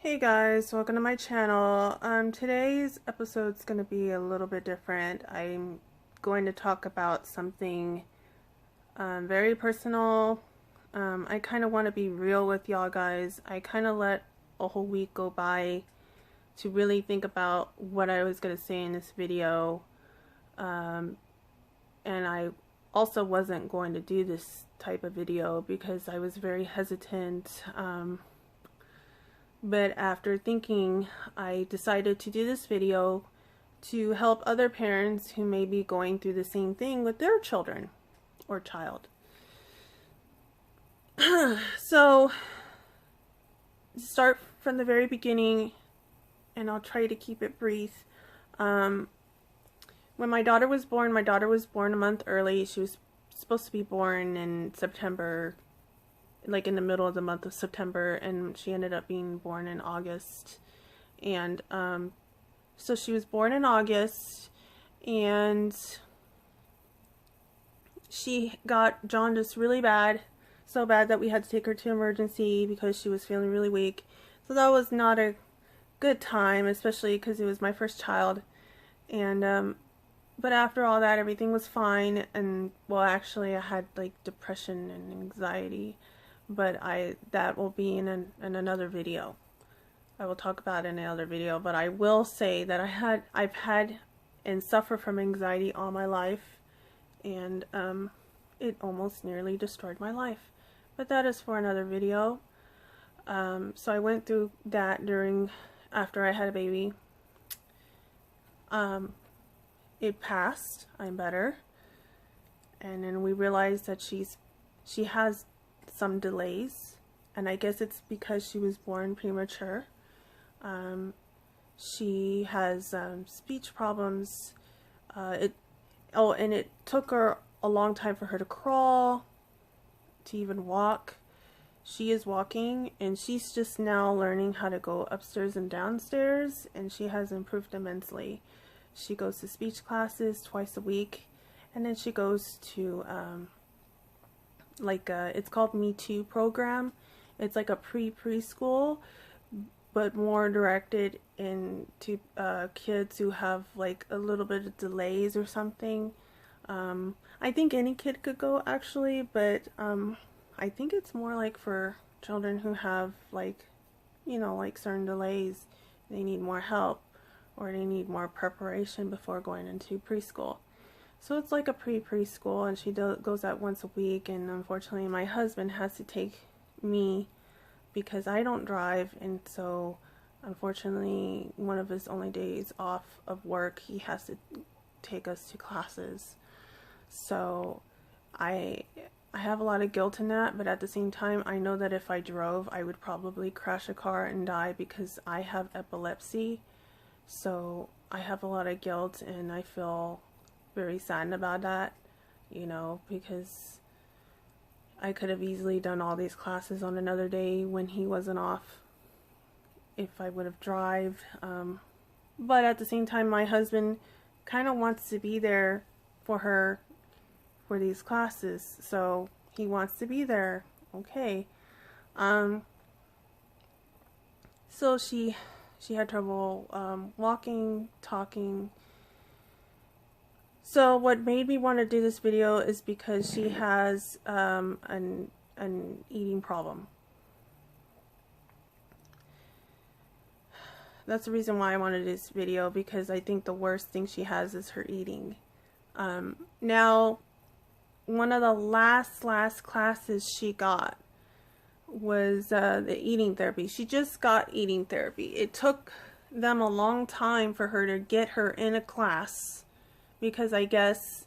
Hey guys, welcome to my channel. Today's episode's going to be a little bit different. I'm going to talk about something very personal. I kind of want to be real with y'all guys. I kind of let a whole week go by to really think about what I was going to say in this video. And I also wasn't going to do this type of video because I was very hesitant. But after thinking, I decided to do this video to help other parents who may be going through the same thing with their children or child. So, start from the very beginning, and I'll try to keep it brief. When my daughter was born a month early. She was supposed to be born in September, like in the middle of the month of September, and she ended up being born in August. And so she was born in August, and she got jaundice really bad, so bad that we had to take her to emergency because she was feeling really weak. So that was not a good time, especially because it was my first child. And but after all that, everything was fine. And well, actually I had like depression and anxiety, but that will be in another video. I will talk about it in another video, but I will say that I've had and suffer from anxiety all my life, and it almost nearly destroyed my life. But that is for another video. So I went through that after I had a baby. It passed. I'm better. And then we realized that she has some delays, and I guess it's because she was born premature. She has speech problems. And it took her a long time for her to crawl, to even walk. She is walking, and she's just now learning how to go upstairs and downstairs, and she has improved immensely. She goes to speech classes twice a week, and then she goes to it's called Me Too program. It's like a preschool, but more directed into kids who have like a little bit of delays or something. I think any kid could go actually, but I think it's more like for children who have like certain delays. They need more help, or they need more preparation before going into preschool. So it's like a preschool, and she goes out once a week. And unfortunately my husband has to take me because I don't drive, and so unfortunately one of his only days off of work, he has to take us to classes. So I have a lot of guilt in that, but at the same time I know that if I drove I would probably crash a car and die because I have epilepsy. So I have a lot of guilt, and I feel very saddened about that, because I could have easily done all these classes on another day when he wasn't off if I would have drive. But at the same time, my husband kind of wants to be there for her for these classes, so he wants to be there. Okay. So she had trouble walking, talking. So what made me want to do this video is because she has an eating problem. That's the reason why I wanted this video, because I think the worst thing she has is her eating. Now, one of the last classes she got was the eating therapy. She just got eating therapy. It took them a long time for her to get her in a class, because I guess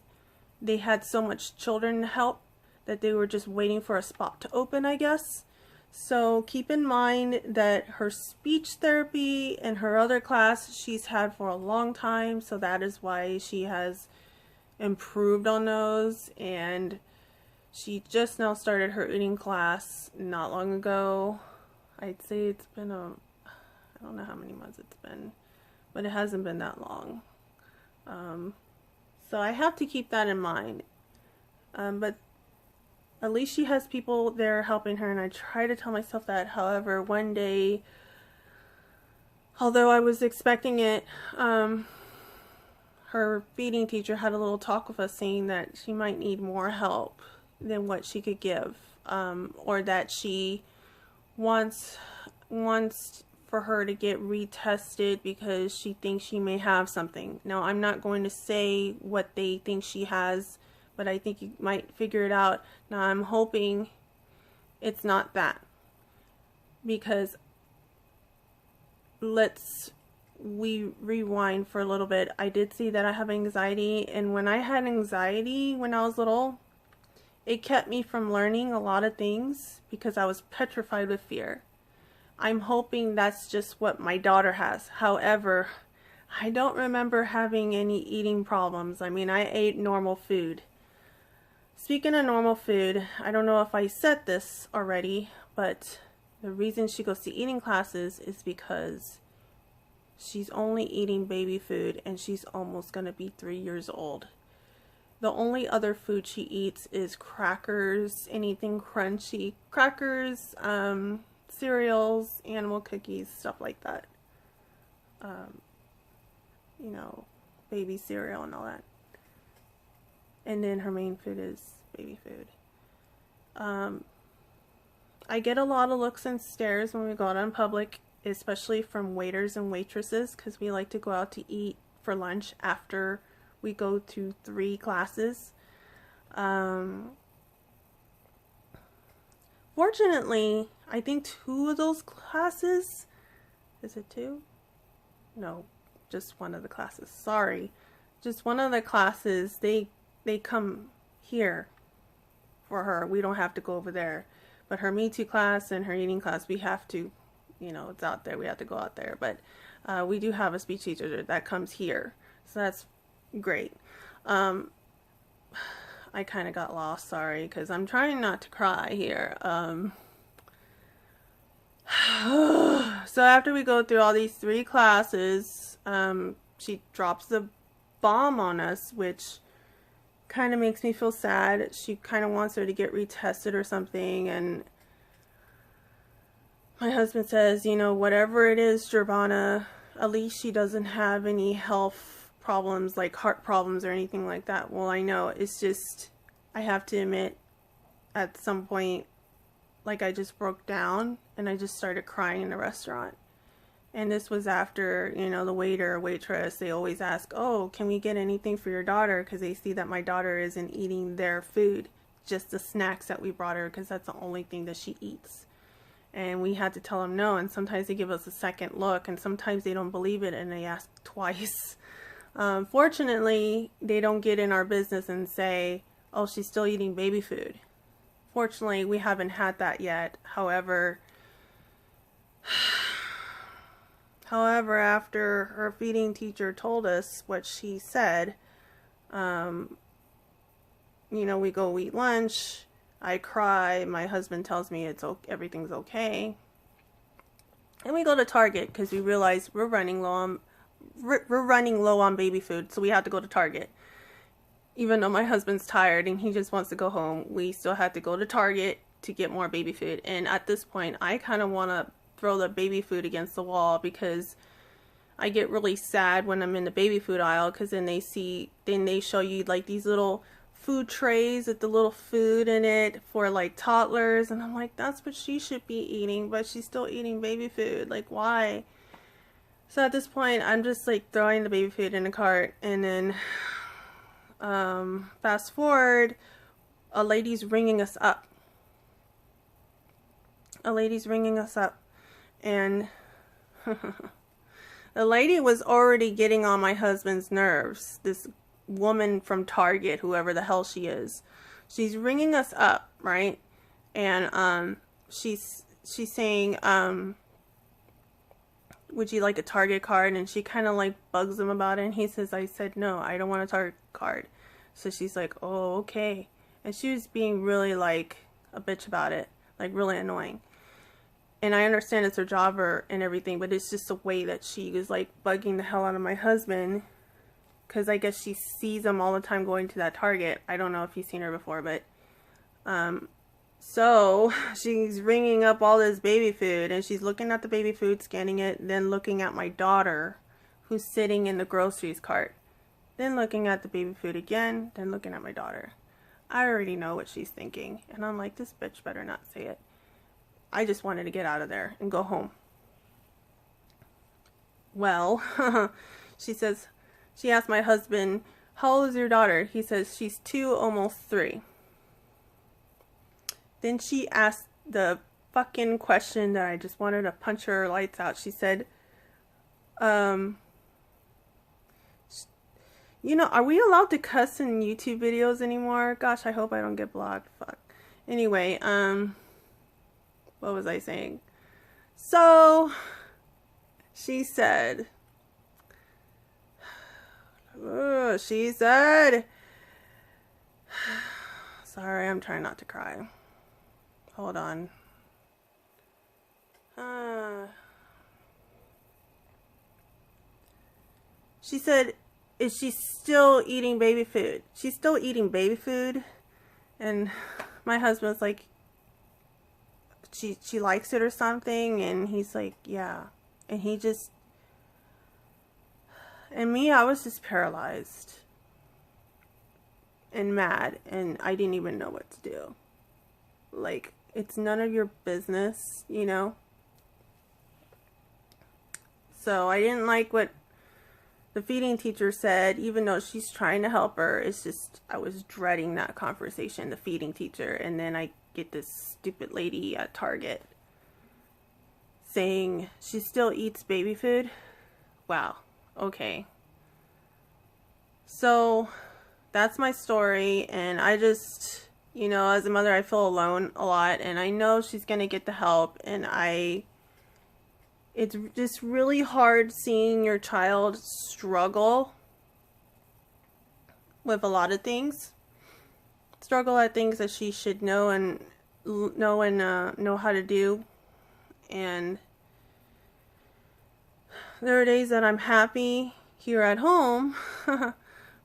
they had so much children help that they were just waiting for a spot to open, I guess. So keep in mind that her speech therapy and her other class she's had for a long time, so that is why she has improved on those. And she just now started her eating class not long ago. I'd say it's been I don't know how many months it's been, but it hasn't been that long. So I have to keep that in mind. But at least she has people there helping her, and I try to tell myself that. However, one day Although I was expecting it, her feeding teacher had a little talk with us saying that she might need more help than what she could give, or that she wants for her to get retested because she thinks she may have something. Now, I'm not going to say what they think she has, but I think you might figure it out. Now, I'm hoping it's not that, because we rewind for a little bit. I did see that I have anxiety, and when I had anxiety when I was little, it kept me from learning a lot of things because I was petrified with fear. I'm hoping that's just what my daughter has. However, I don't remember having any eating problems. I mean, I ate normal food. Speaking of normal food, I don't know if I said this already, but the reason she goes to eating classes is because she's only eating baby food and she's almost going to be 3 years old. The only other food she eats is crackers, anything crunchy, crackers, cereals, animal cookies, stuff like that. You know, baby cereal and all that. And then her main food is baby food. I get a lot of looks and stares when we go out in public, especially from waiters and waitresses, because we like to go out to eat for lunch after we go to 3 classes. Fortunately, I think 2 of those classes, is it 2? No, just one of the classes. Sorry. Just one of the classes, they come here for her. We don't have to go over there. But her Me Too class and her eating class, we have to, you know, it's out there. We have to go out there. But we do have a speech teacher that comes here. So that's great. I kind of got lost, sorry, because I'm trying not to cry here. So after we go through all these 3 classes, she drops the bomb on us, which kind of makes me feel sad. She kind of wants her to get retested or something, and my husband says, you know, whatever it is, Giovanna, at least she doesn't have any health problems like heart problems or anything like that. Well, I know, it's just, I have to admit, at some point, like, I just broke down and I just started crying in the restaurant. And this was after, you know, the waiter or waitress, they always ask, oh, can we get anything for your daughter? Because they see that my daughter isn't eating their food, just the snacks that we brought her, because that's the only thing that she eats. And we had to tell them no, and sometimes they give us a second look, and sometimes they don't believe it and they ask twice. Fortunately, they don't get in our business and say, oh, she's still eating baby food. Fortunately, we haven't had that yet. However, after her feeding teacher told us what she said, you know, we go eat lunch, I cry, my husband tells me everything's okay, and we go to Target because we realize we're running low on baby food, so we have to go to Target. Even though my husband's tired and he just wants to go home, we still have to go to Target to get more baby food. And at this point, I kind of want to throw the baby food against the wall, because I get really sad when I'm in the baby food aisle, because then they show you like these little food trays with the little food in it for like toddlers, and I'm like, that's what she should be eating, but she's still eating baby food. Like, why? So at this point, I'm just like throwing the baby food in the cart, and then fast forward, a lady's ringing us up. And the lady was already getting on my husband's nerves. This woman from Target, whoever the hell she is, she's ringing us up, right? And she's saying, would you like a Target card? And she kind of like bugs him about it, and he says, I said no, I don't want a Target card. So she's like, oh, okay. And she was being really like a bitch about it, like really annoying. And I understand it's her job and everything, but it's just the way that she was like bugging the hell out of my husband, because I guess she sees him all the time going to that Target. I don't know if you've seen her before, but So she's ringing up all this baby food, and she's looking at the baby food, scanning it, then looking at my daughter who's sitting in the groceries cart, then looking at the baby food again, then looking at my daughter. I already know what she's thinking, and I'm like, this bitch better not say it. I just wanted to get out of there and go home. Well, she asked my husband, how old is your daughter? He says, she's 2, almost 3. Then she asked the fucking question that I just wanted to punch her lights out. She said, you know, are we allowed to cuss in YouTube videos anymore? Gosh, I hope I don't get blocked. Fuck. Anyway, what was I saying? So, she said, sorry, I'm trying not to cry. Hold on. She said, is she still eating baby food? She's still eating baby food. And my husband's like, she likes it or something. And he's like, yeah. And he just, and me, I was just paralyzed and mad. And I didn't even know what to do. Like, it's none of your business, you know? So I didn't like what the feeding teacher said, even though she's trying to help her. It's just, I was dreading that conversation, the feeding teacher. And then I get this stupid lady at Target saying she still eats baby food. Wow. Okay. So that's my story. And I just, you know, as a mother, I feel alone a lot. And I know she's going to get the help. And it's just really hard seeing your child struggle with a lot of things. Struggle at things that she should know how to do. And there are days that I'm happy here at home,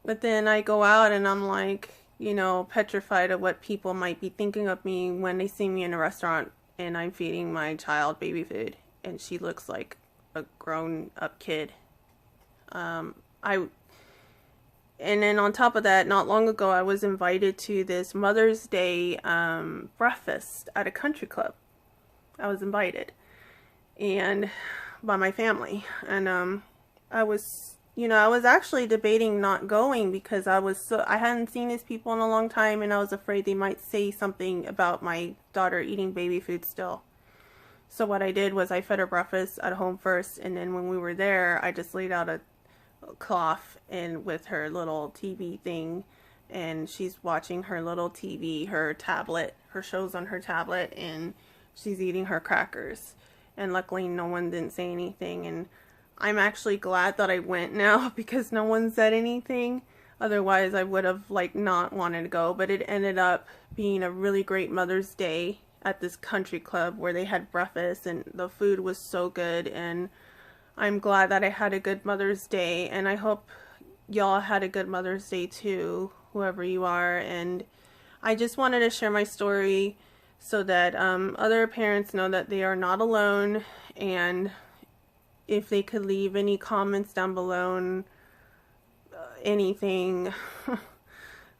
but then I go out and I'm like, you know, petrified of what people might be thinking of me when they see me in a restaurant and I'm feeding my child baby food. And she looks like a grown-up kid. And then on top of that, not long ago, I was invited to this Mother's Day breakfast at a country club. I was invited, and by my family. And I was actually debating not going because I hadn't seen these people in a long time, and I was afraid they might say something about my daughter eating baby food still. So what I did was I fed her breakfast at home first, and then when we were there, I just laid out a cloth and with her little TV thing, and she's watching her little TV, her tablet, her shows on her tablet, and she's eating her crackers. And luckily no one didn't say anything, and I'm actually glad that I went now because no one said anything. Otherwise I would have like not wanted to go, but it ended up being a really great Mother's Day at this country club where they had breakfast, and the food was so good. And I'm glad that I had a good Mother's Day, and I hope y'all had a good Mother's Day too, whoever you are. And I just wanted to share my story so that other parents know that they are not alone. And if they could leave any comments down below, anything,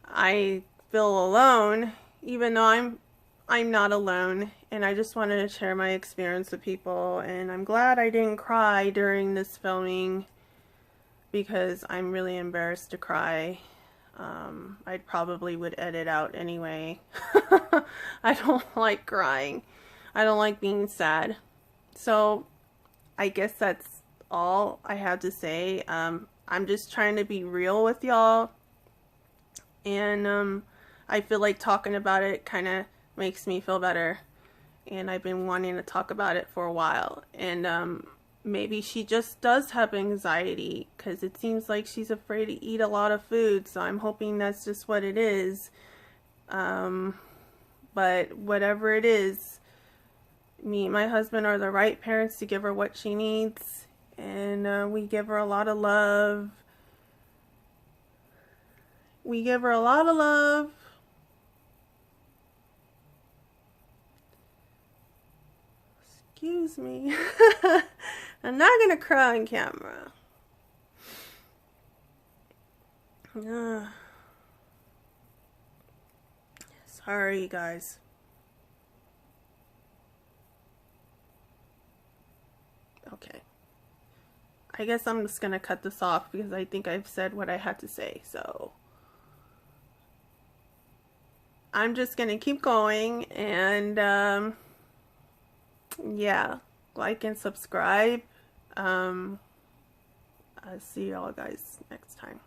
I feel alone, even though I'm not alone. And I just wanted to share my experience with people, and I'm glad I didn't cry during this filming because I'm really embarrassed to cry. I probably would edit out anyway. I don't like crying. I don't like being sad. So I guess that's all I have to say. I'm just trying to be real with y'all, and I feel like talking about it kind of makes me feel better, and I've been wanting to talk about it for a while. And maybe she just does have anxiety because it seems like she's afraid to eat a lot of food, so I'm hoping that's just what it is. But whatever it is, me and my husband are the right parents to give her what she needs, and we give her a lot of love. We give her a lot of love. Excuse me. I'm not gonna cry on camera. Sorry, guys. Okay. I guess I'm just gonna cut this off because I think I've said what I had to say. So I'm just gonna keep going, and yeah, like and subscribe. I'll see y'all guys next time.